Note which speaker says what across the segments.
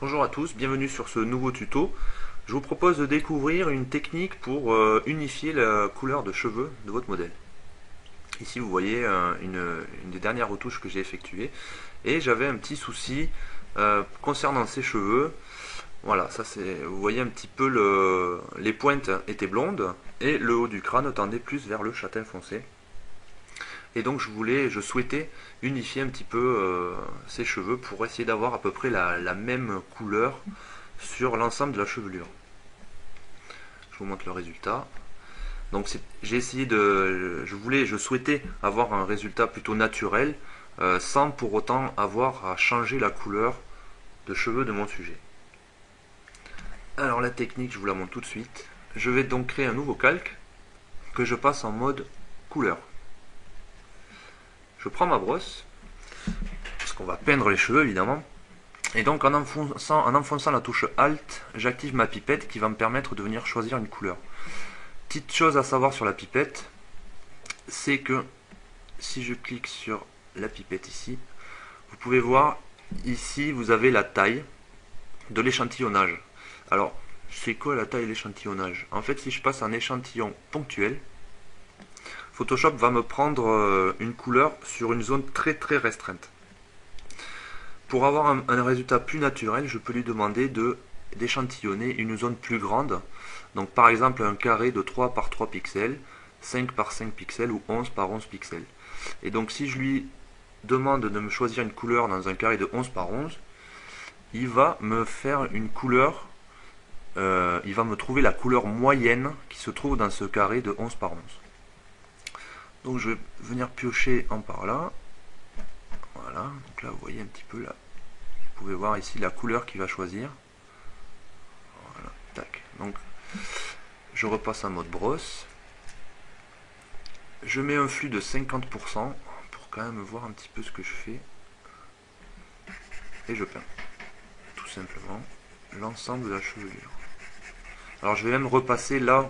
Speaker 1: Bonjour à tous, bienvenue sur ce nouveau tuto. Je vous propose de découvrir une technique pour unifier la couleur de cheveux de votre modèle. Ici vous voyez une des dernières retouches que j'ai effectuées et j'avais un petit souci concernant ces cheveux. Voilà, ça c'est, vous voyez un petit peu les pointes étaient blondes et le haut du crâne tendait plus vers le châtain foncé. Et donc je souhaitais unifier un petit peu ces cheveux pour essayer d'avoir à peu près la même couleur sur l'ensemble de la chevelure. Je vous montre le résultat. Donc j'ai essayé je souhaitais avoir un résultat plutôt naturel, sans pour autant avoir à changer la couleur de cheveux de mon sujet. Alors la technique, je vous la montre tout de suite. Je vais donc créer un nouveau calque que je passe en mode couleur. Je prends ma brosse, parce qu'on va peindre les cheveux évidemment. Et donc en enfonçant la touche Alt, j'active ma pipette qui va me permettre de venir choisir une couleur. Petite chose à savoir sur la pipette, c'est que si je clique sur la pipette ici, vous pouvez voir ici vous avez la taille de l'échantillonnage. Alors c'est quoi la taille de l'échantillonnage? En fait si je passe un échantillon ponctuel, Photoshop va me prendre une couleur sur une zone très restreinte. Pour avoir un résultat plus naturel, je peux lui demander d'échantillonner une zone plus grande. Donc par exemple un carré de 3 par 3 pixels, 5 par 5 pixels ou 11 par 11 pixels. Et donc si je lui demande de me choisir une couleur dans un carré de 11 par 11, il va me faire une couleur, il va me trouver la couleur moyenne qui se trouve dans ce carré de 11 par 11. Donc je vais venir piocher en par là. Voilà, donc là vous voyez un petit peu là. Vous pouvez voir ici la couleur qu'il va choisir. Voilà, tac. Donc je repasse en mode brosse. Je mets un flux de 50% pour quand même voir un petit peu ce que je fais. Et je peins. Tout simplement l'ensemble de la chevelure. Alors je vais même repasser là,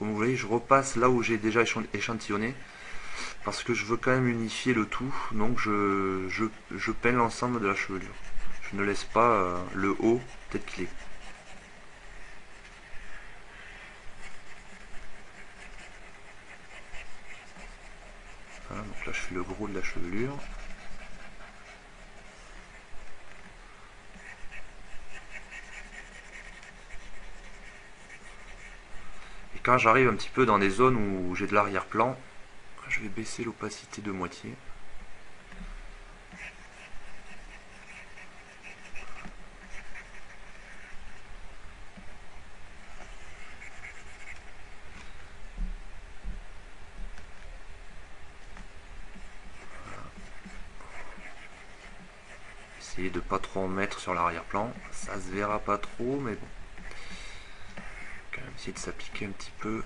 Speaker 1: comme vous voyez, je repasse là où j'ai déjà échantillonné. Parce que je veux quand même unifier le tout, donc je peins l'ensemble de la chevelure. Je ne laisse pas le haut tel qu'il est. Voilà, donc là je fais le gros de la chevelure. Et quand j'arrive un petit peu dans des zones où j'ai de l'arrière-plan, je vais baisser l'opacité de moitié. Essayez de pas trop en mettre sur l'arrière-plan, ça se verra pas trop, mais bon. Quand même essayer de s'appliquer un petit peu.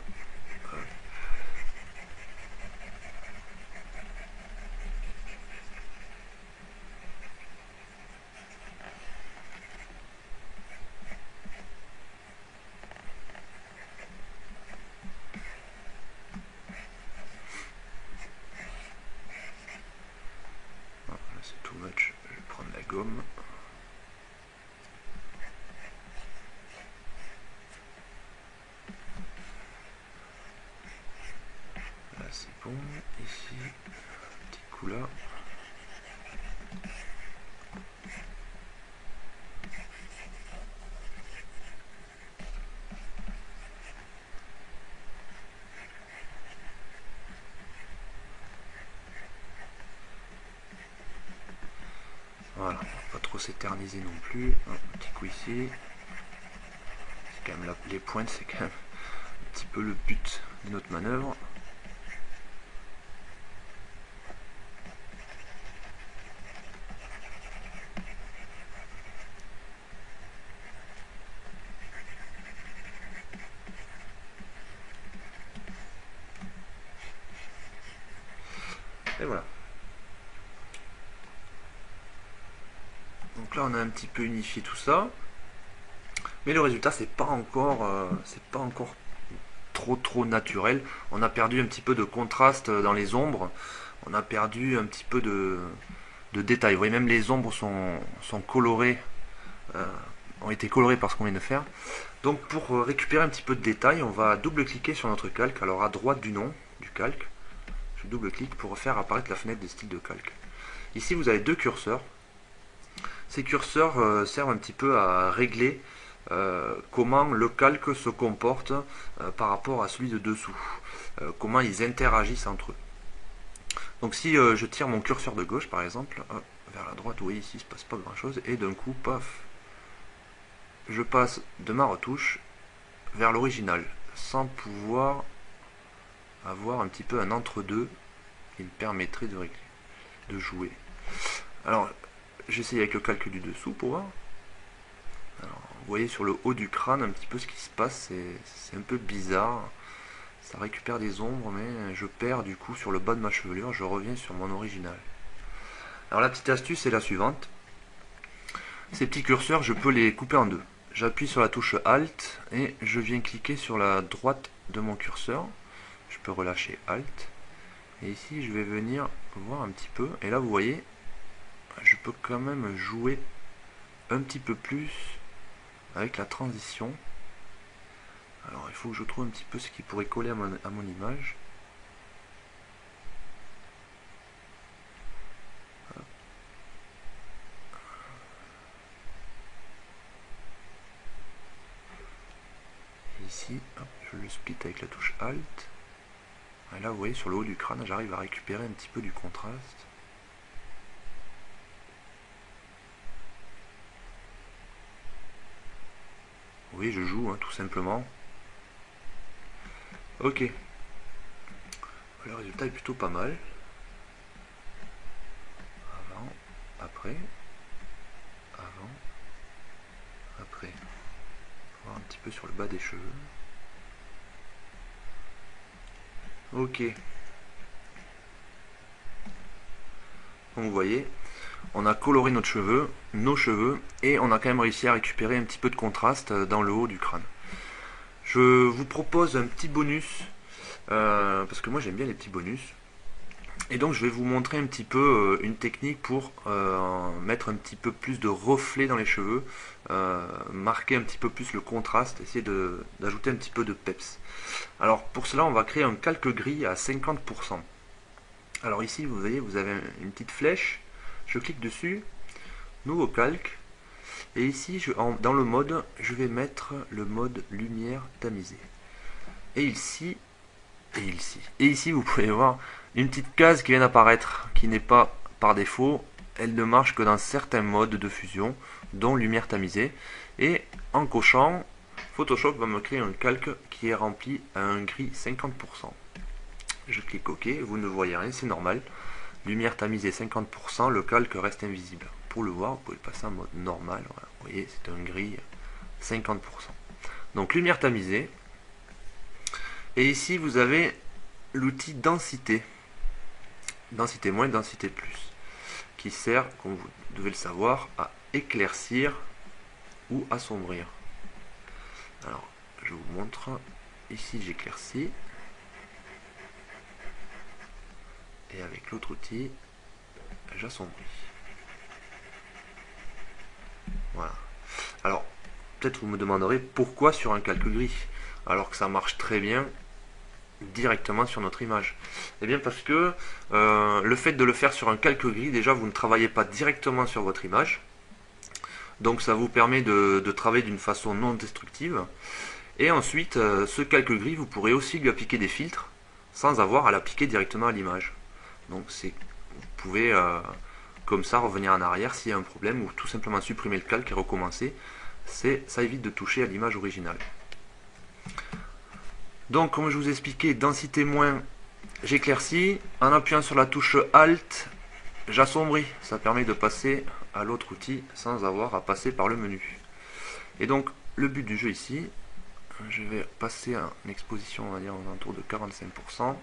Speaker 1: C'est too much, je vais prendre la gomme. Là c'est bon, ici, petit coup là. Voilà, pas trop s'éterniser non plus. Un petit coup ici. C'est quand même les pointes, c'est quand même un petit peu le but de notre manœuvre. Et voilà. Donc là on a un petit peu unifié tout ça. Mais le résultat c'est pas encore trop naturel. On a perdu un petit peu de contraste dans les ombres. On a perdu un petit peu de détails. Vous voyez même les ombres sont colorées ont été colorés par ce qu'on vient de faire. Donc pour récupérer un petit peu de détails, on va double-cliquer sur notre calque. Alors à droite du nom du calque, je double-clique pour faire apparaître la fenêtre des styles de calque. Ici vous avez deux curseurs. Ces curseurs servent un petit peu à régler comment le calque se comporte par rapport à celui de dessous. Comment ils interagissent entre eux. Donc si je tire mon curseur de gauche par exemple, vers la droite, vous voyez ici il ne se passe pas grand chose, et d'un coup, paf, je passe de ma retouche vers l'original, sans pouvoir avoir un petit peu un entre-deux qui me permettrait de régler, de jouer. Alors, j'essaye avec le calque du dessous pour voir. Alors, vous voyez sur le haut du crâne un petit peu ce qui se passe, c'est un peu bizarre. Ça récupère des ombres, mais je perds du coup sur le bas de ma chevelure, je reviens sur mon original. Alors la petite astuce est la suivante. Ces petits curseurs, je peux les couper en deux. J'appuie sur la touche Alt et je viens cliquer sur la droite de mon curseur. Je peux relâcher Alt. Et ici, je vais venir voir un petit peu. Et là, vous voyez, je peux quand même jouer un petit peu plus avec la transition. Alors, il faut que je trouve un petit peu ce qui pourrait coller à mon image. Ici, hop, je le split avec la touche Alt. Et là, vous voyez, sur le haut du crâne, j'arrive à récupérer un petit peu du contraste. Oui, je joue, hein, tout simplement. Ok. Le résultat est plutôt pas mal. Avant, après, avant, après. Voir un petit peu sur le bas des cheveux. Ok. Donc vous voyez, on a coloré nos cheveux, et on a quand même réussi à récupérer un petit peu de contraste dans le haut du crâne. Je vous propose un petit bonus, parce que moi j'aime bien les petits bonus. Et donc je vais vous montrer un petit peu une technique pour mettre un petit peu plus de reflet dans les cheveux, marquer un petit peu plus le contraste, essayer d'ajouter un petit peu de peps. Alors pour cela on va créer un calque gris à 50%. Alors ici vous voyez, vous avez une petite flèche, je clique dessus, nouveau calque, et ici dans le mode, je vais mettre le mode lumière tamisée. Et ici, et ici vous pouvez voir une petite case qui vient d'apparaître, qui n'est pas par défaut, elle ne marche que dans certains modes de fusion, dont lumière tamisée, et en cochant, Photoshop va me créer un calque qui est rempli à un gris 50%. Je clique OK, vous ne voyez rien, c'est normal. Lumière tamisée 50%, le calque reste invisible. Pour le voir, vous pouvez passer en mode normal. Voilà. Vous voyez, c'est un gris 50%. Donc lumière tamisée. Et ici, vous avez l'outil densité. Densité moins, densité plus. Qui sert, comme vous devez le savoir, à éclaircir ou assombrir. Alors, je vous montre. Ici, j'éclaircis. Et avec l'autre outil, j'assombris. Voilà. Alors, peut-être vous me demanderez pourquoi sur un calque gris, alors que ça marche très bien directement sur notre image. Eh bien parce que le fait de le faire sur un calque gris, déjà vous ne travaillez pas directement sur votre image, donc ça vous permet de travailler d'une façon non destructive. Et ensuite, ce calque gris, vous pourrez aussi lui appliquer des filtres sans avoir à l'appliquer directement à l'image. Donc vous pouvez comme ça revenir en arrière s'il y a un problème, ou tout simplement supprimer le calque et recommencer. Ça évite de toucher à l'image originale. Donc comme je vous expliquais, densité moins, j'éclaircis. En appuyant sur la touche Alt, j'assombris. Ça permet de passer à l'autre outil sans avoir à passer par le menu. Et donc le but du jeu ici, je vais passer en exposition, on va dire aux alentours de 45%.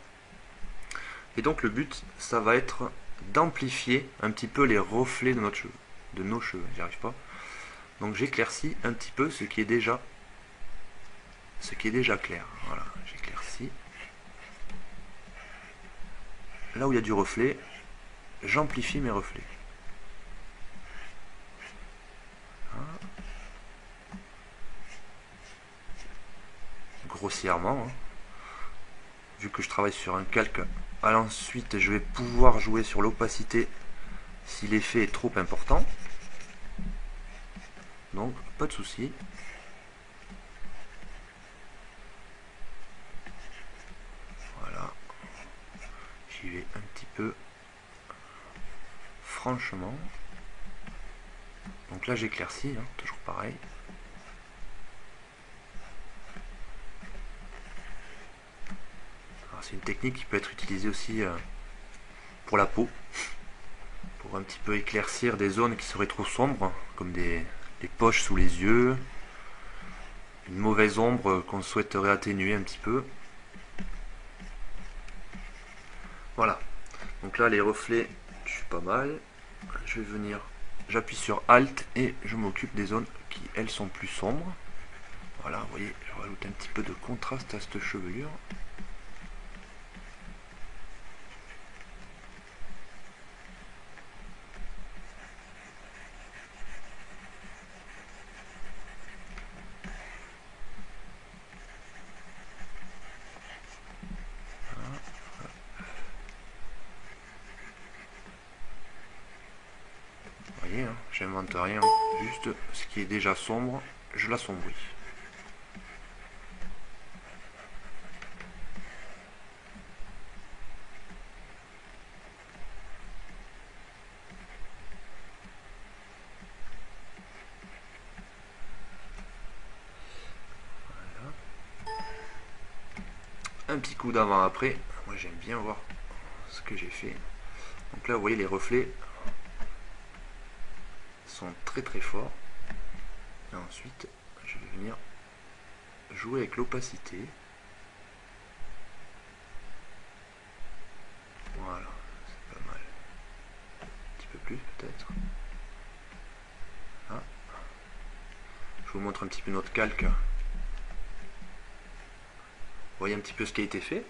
Speaker 1: Et donc le but, ça va être d'amplifier un petit peu les reflets de nos cheveux, j'y arrive pas. Donc j'éclaircis un petit peu ce qui est déjà clair. Voilà, j'éclaircis. Là où il y a du reflet, j'amplifie mes reflets. grossièrement, hein. Vu que je travaille sur un calque, ensuite je vais pouvoir jouer sur l'opacité si l'effet est trop important. Donc pas de souci. Voilà. J'y vais un petit peu franchement. Donc là j'éclaircis, hein, toujours pareil. C'est une technique qui peut être utilisée aussi pour la peau, pour un petit peu éclaircir des zones qui seraient trop sombres, comme des poches sous les yeux, une mauvaise ombre qu'on souhaiterait atténuer un petit peu. Voilà, donc là les reflets, je suis pas mal. Je vais venir, j'appuie sur Alt et je m'occupe des zones qui elles sont plus sombres. Voilà, vous voyez, je rajoute un petit peu de contraste à cette chevelure. Hein, j'invente rien, juste ce qui est déjà sombre, je l'assombris. Voilà. Un petit coup d'avant-après, moi j'aime bien voir ce que j'ai fait. Donc là vous voyez les reflets sont très très forts. Et ensuite je vais venir jouer avec l'opacité. Voilà, c'est pas mal. Un petit peu plus peut-être. Ah. Je vous montre un petit peu notre calque. Vous voyez un petit peu ce qui a été fait.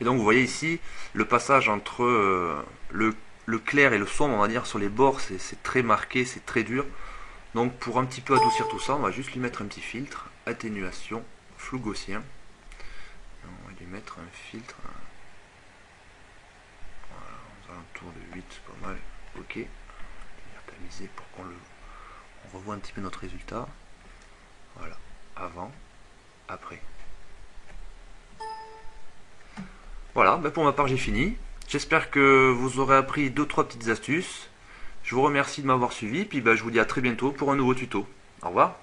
Speaker 1: Et donc vous voyez ici le passage entre le clair et le sombre, on va dire, sur les bords, c'est très marqué, c'est très dur. Donc pour un petit peu adoucir tout ça, on va juste lui mettre un petit filtre, atténuation, flou gaussien. Et on va lui mettre un filtre, voilà, aux alentours de 8, c'est pas mal, ok. Tamiser pour qu'on revoie un petit peu notre résultat. Voilà, avant, après. Voilà, ben pour ma part j'ai fini. J'espère que vous aurez appris 2-3 petites astuces. Je vous remercie de m'avoir suivi, puis ben je vous dis à très bientôt pour un nouveau tuto. Au revoir.